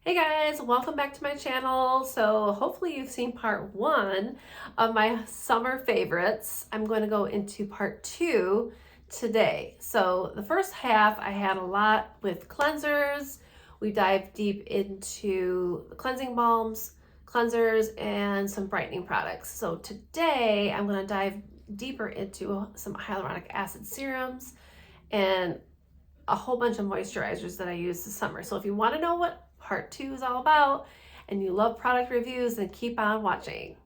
Hey guys, welcome back to my channel. So hopefully you've seen part one of my summer favorites. I'm going to go into part two today. So the first half I had a lot with cleansers. We dived deep into the cleansing balms, cleansers, and some brightening products. So today I'm going to dive deeper into some hyaluronic acid serums and a whole bunch of moisturizers that I use this summer. So if you want to know what part two is all about and you love product reviews, then keep on watching.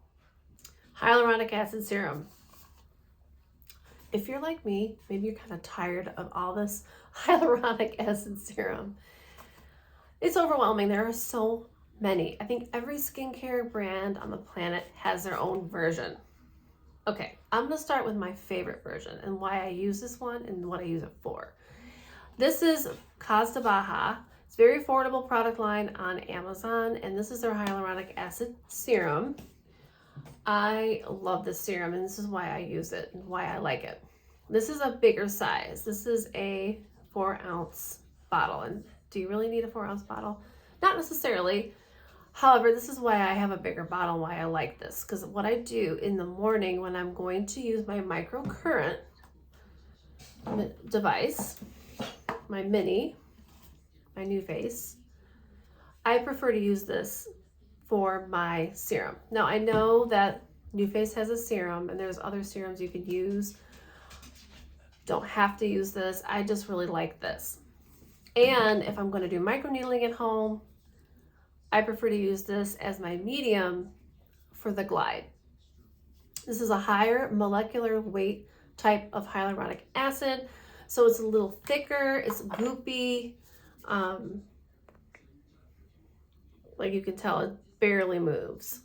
Hyaluronic acid serum. If you're like me, maybe you're kind of tired of all this hyaluronic acid serum. It's overwhelming. There are so many. I think every skincare brand on the planet has their own version. Okay, I'm going to start with my favorite version and why I use this one and what I use it for. This is Baja. It's a very affordable product line on Amazon, and this is their hyaluronic acid serum. I love this serum, and this is why I use it and why I like it. This is a bigger size. This is a 4-ounce bottle. And do you really need a 4-ounce bottle? Not necessarily. However, this is why I have a bigger bottle, why I like this. Because what I do in the morning when I'm going to use my microcurrent device, my mini, my new face, I prefer to use this for my serum. Now I know that New Face has a serum and there's other serums you can use. Don't have to use this. I just really like this. And if I'm going to do microneedling at home, I prefer to use this as my medium for the glide. This is a higher molecular weight type of hyaluronic acid. So it's a little thicker, it's goopy. Like you can tell, it barely moves.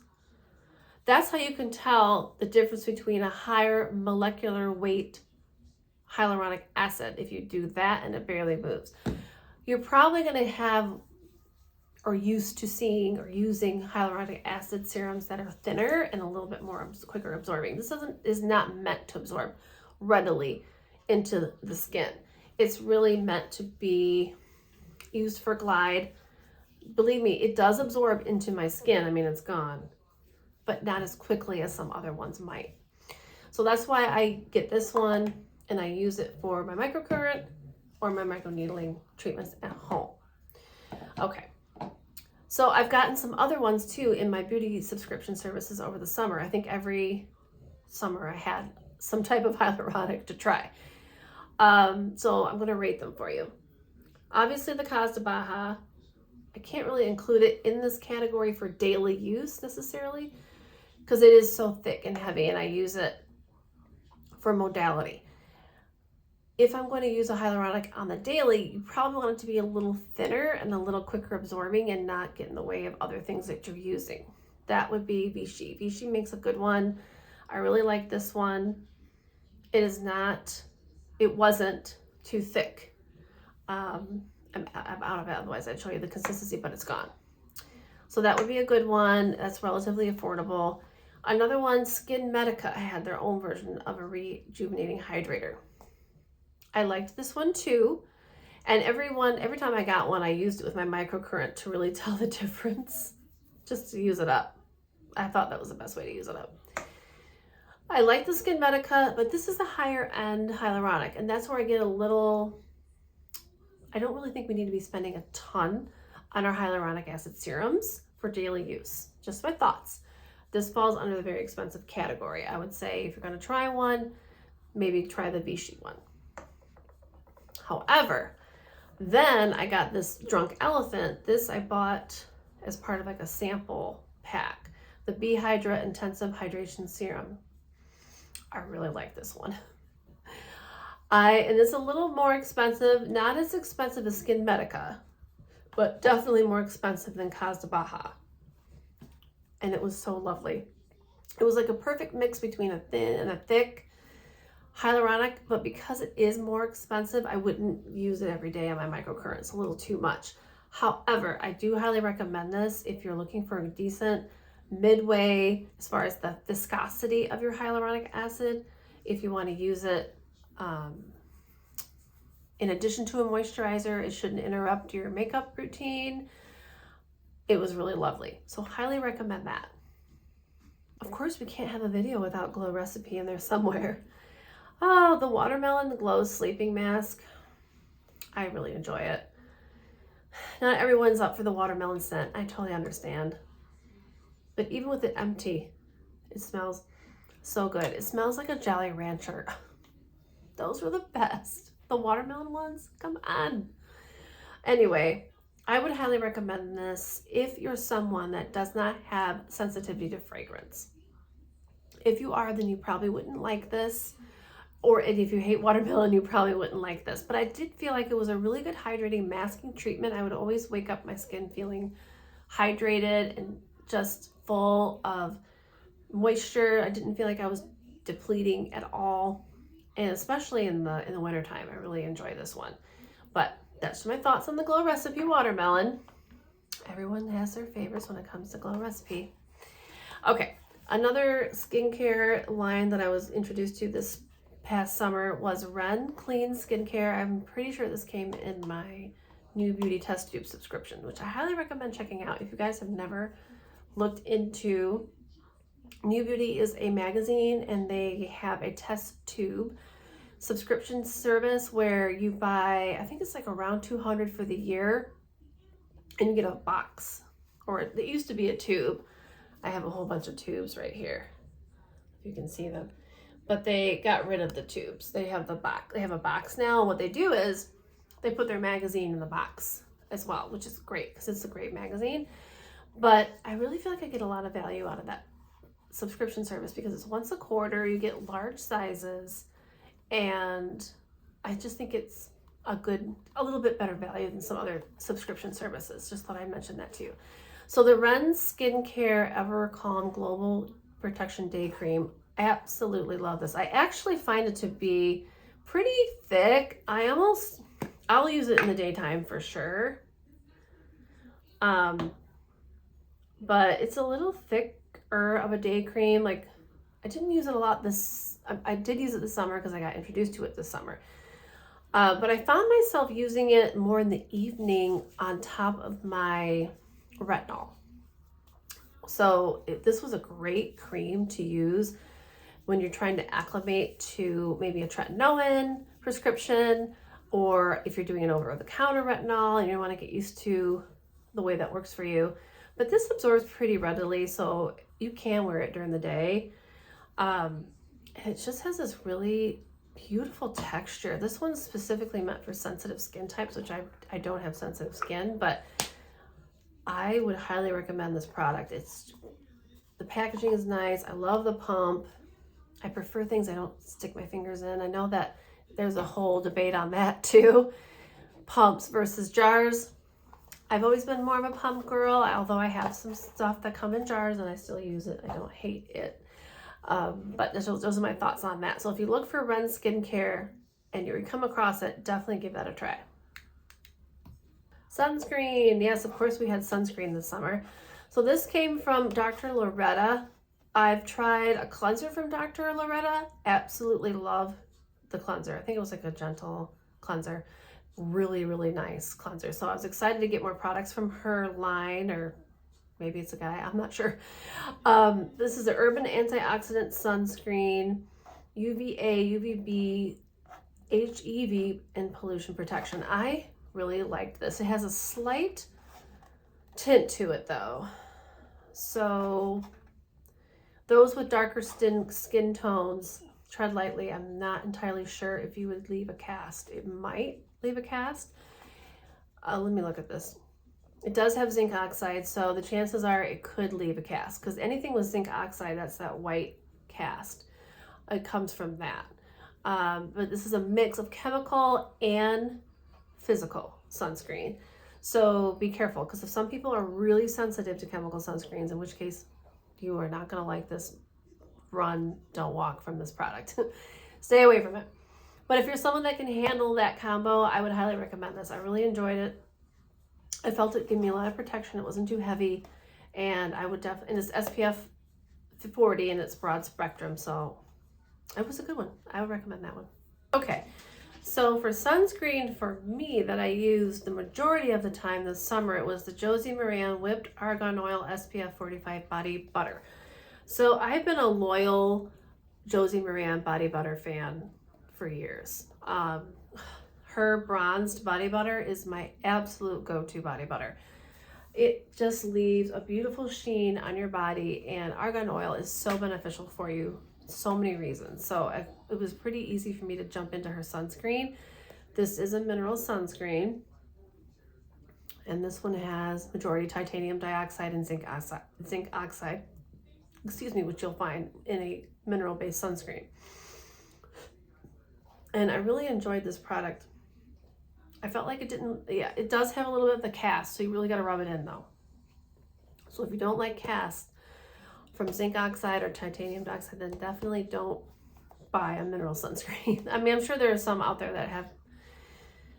That's how you can tell the difference between a higher molecular weight hyaluronic acid. If you do that and it barely moves, you're probably going to have or used to seeing or using hyaluronic acid serums that are thinner and a little bit more quicker absorbing. This is not meant to absorb readily into the skin. It's really meant to be used for glide. Believe me, it does absorb into my skin. I mean, it's gone, but not as quickly as some other ones might. So that's why I get this one and I use it for my microcurrent or my microneedling treatments at home. Okay. So I've gotten some other ones too in my beauty subscription services over the summer. I think every summer I had some type of hyaluronic to try. So I'm going to rate them for you. Obviously the Baja, I can't really include it in this category for daily use necessarily because it is so thick and heavy and I use it for modality. If I'm going to use a hyaluronic on the daily, you probably want it to be a little thinner and a little quicker absorbing and not get in the way of other things that you're using. That would be Vichy. Vichy makes a good one. I really like this one. It wasn't too thick. I'm out of it, otherwise I'd show you the consistency, but it's gone. So that would be a good one. That's relatively affordable. Another one, SkinMedica had their own version of a rejuvenating hydrator. I liked this one too. And every time I got one, I used it with my microcurrent to really tell the difference, just to use it up. I thought that was the best way to use it up. I like the SkinMedica, but this is a higher end hyaluronic, and that's where I get a little, I don't really think we need to be spending a ton on our hyaluronic acid serums for daily use. Just my thoughts. This falls under the very expensive category. I would say if you're going to try one, maybe try the Vichy one. However, then I got this Drunk Elephant. This I bought as part of like a sample pack. The B-Hydra Intensive Hydration Serum. I really like this one. And it's a little more expensive, not as expensive as SkinMedica, but definitely more expensive than Baja. And it was so lovely. It was like a perfect mix between a thin and a thick hyaluronic, but because it is more expensive, I wouldn't use it every day on my microcurrent. It's a little too much. However, I do highly recommend this if you're looking for a decent midway as far as the viscosity of your hyaluronic acid. If you want to use it in addition to a moisturizer, it shouldn't interrupt your makeup routine. it was really lovely. So highly recommend that. Of course, we can't have a video without Glow Recipe in there somewhere. Oh, the Watermelon Glow Sleeping Mask. I really enjoy it. Not everyone's up for the watermelon scent. I totally understand. But even with it empty, it smells so good. It smells like a Jolly Rancher. Those were the best. The watermelon ones, come on. Anyway, I would highly recommend this if you're someone that does not have sensitivity to fragrance. If you are, then you probably wouldn't like this. Or if you hate watermelon, you probably wouldn't like this. But I did feel like it was a really good hydrating masking treatment. I would always wake up my skin feeling hydrated and just full of moisture. I didn't feel like I was depleting at all. And especially in the wintertime, I really enjoy this one. But that's my thoughts on the Glow Recipe Watermelon. Everyone has their favorites when it comes to Glow Recipe. Okay, another skincare line that I was introduced to this past summer was Ren Clean Skincare. I'm pretty sure this came in my New Beauty test tube subscription, which I highly recommend checking out if you guys have never looked into. New Beauty is a magazine and they have a test tube subscription service where you buy, I think it's like around $200 for the year, and you get a box, or it used to be a tube. I have a whole bunch of tubes right here, if you can see them. But they got rid of the tubes. They have the box. They have a box now. And what they do is they put their magazine in the box as well, which is great because it's a great magazine. But I really feel like I get a lot of value out of that subscription service because it's once a quarter. You get large sizes, and I just think it's a little bit better value than some other subscription services. Just thought I'd mention that to you. So the Ren Skincare Evercalm Global Protection Day Cream. Absolutely love this. I actually find it to be pretty thick. I'll use it in the daytime for sure. But it's a little thicker of a day cream. Like, I didn't use it a lot I did use it this summer because I got introduced to it this summer. But I found myself using it more in the evening on top of my retinol. So this was a great cream to use when you're trying to acclimate to maybe a tretinoin prescription, or if you're doing an over-the-counter retinol and you want to get used to the way that works for you. But this absorbs pretty readily, so you can wear it during the day. And it just has this really beautiful texture. This one's specifically meant for sensitive skin types, which I don't have sensitive skin, but I would highly recommend this product. The packaging is nice. I love the pump. I prefer things I don't stick my fingers in. I know that there's a whole debate on that too. Pumps versus jars. I've always been more of a pump girl, although I have some stuff that come in jars and I still use it. I don't hate it. But those are my thoughts on that. So if you look for Ren Skincare and you come across it, definitely give that a try. Sunscreen. Yes, of course we had sunscreen this summer. So this came from Dr. Loretta. I've tried a cleanser from Dr. Loretta. Absolutely love the cleanser. I think it was like a gentle cleanser. Really, really nice cleanser. So I was excited to get more products from her line, or maybe it's a guy, I'm not sure. This is the Urban Antioxidant Sunscreen, UVA, UVB, HEV, and pollution protection. I really liked this. It has a slight tint to it though. So those with darker skin tones, tread lightly. I'm not entirely sure if you would leave a cast. It might leave a cast. Let me look at this. It does have zinc oxide, so the chances are it could leave a cast, because anything with zinc oxide, that's that white cast. It comes from that. But this is a mix of chemical and physical sunscreen. So be careful, because if some people are really sensitive to chemical sunscreens, in which case you are not going to like this. Don't walk from this product. Stay away from it. But if you're someone that can handle that combo, I would highly recommend this. I really enjoyed it. I felt it gave me a lot of protection. It wasn't too heavy, and I would definitely, and it's SPF 40 and it's broad spectrum, so it was a good one. I would recommend that one. Okay, So for sunscreen for me that I used the majority of the time this summer, it was the Josie Maran Whipped Argan Oil SPF 45 Body Butter. So I've been a loyal Josie Maran body butter fan for years. Her bronzed body butter is my absolute go-to body butter. It just leaves a beautiful sheen on your body, and argan oil is so beneficial for you, so many reasons. So it was pretty easy for me to jump into her sunscreen. This is a mineral sunscreen, and this one has majority titanium dioxide and zinc oxide, which you'll find in a mineral-based sunscreen. And I really enjoyed this product. I felt like it didn't, yeah, it does have a little bit of the cast, so you really got to rub it in though. So if you don't like cast from zinc oxide or titanium dioxide, then definitely don't buy a mineral sunscreen. I mean, I'm sure there are some out there that have,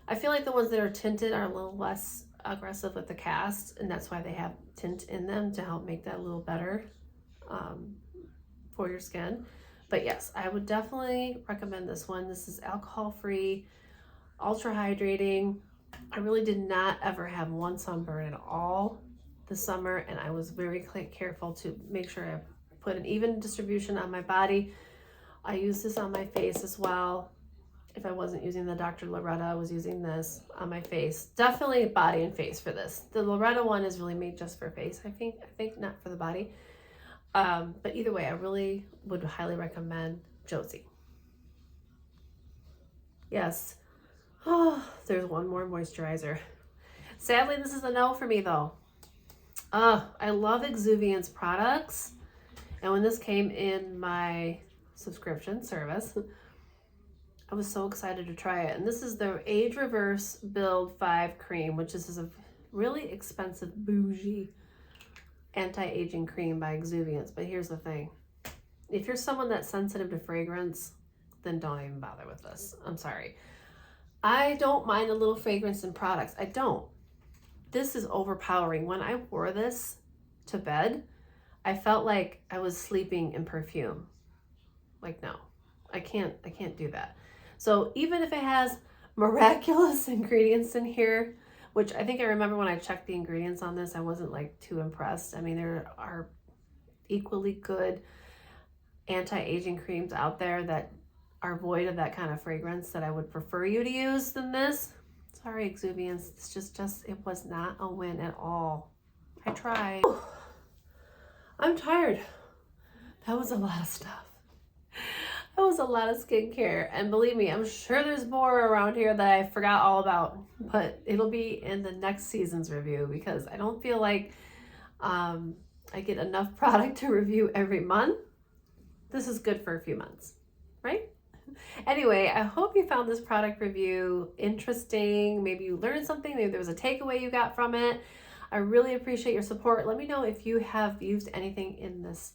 I feel like the ones that are tinted are a little less aggressive with the cast, and that's why they have tint in them to help make that a little better for your skin. But yes, I would definitely recommend this one. This is alcohol-free, ultra hydrating. I really did not ever have one sunburn at all this summer, and I was very careful to make sure I put an even distribution on my body. I use this on my face as well. If I wasn't using the Dr. Loretta, I was using this on my face. Definitely body and face for this. The Loretta one is really made just for face, I think not for the body. But either way, I really would highly recommend Josie. Yes. Oh, there's one more moisturizer. Sadly, this is a no for me though. I love Exuviance products. And when this came in my subscription service, I was so excited to try it. And this is the Age Reverse Build 5 Cream, which is a really expensive, bougie anti-aging cream by Exuviance. But here's the thing. If you're someone that's sensitive to fragrance, then don't even bother with this. I'm sorry. I don't mind a little fragrance in products. I don't. This is overpowering. When I wore this to bed, I felt like I was sleeping in perfume. Like, no, I can't do that. So even if it has miraculous ingredients in here, which I think I remember when I checked the ingredients on this, I wasn't like too impressed. I mean, there are equally good anti-aging creams out there that are void of that kind of fragrance that I would prefer you to use than this. Sorry, Exuviance, it's just it was not a win at all. I tried. I'm tired. That was a lot of stuff. That was a lot of skincare, and believe me, I'm sure there's more around here that I forgot all about, but it'll be in the next season's review because I don't feel like I get enough product to review every month. This is good for a few months, right? Anyway, I hope you found this product review interesting. Maybe you learned something. Maybe there was a takeaway you got from it. I really appreciate your support. Let me know if you have used anything in this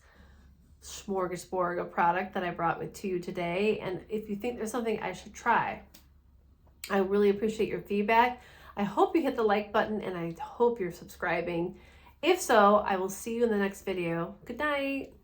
smorgasbord of product that I brought to you today, and if you think there's something I should try. I really appreciate your feedback. I hope you hit the like button, and I hope you're subscribing. If so, I will see you in the next video. Good night.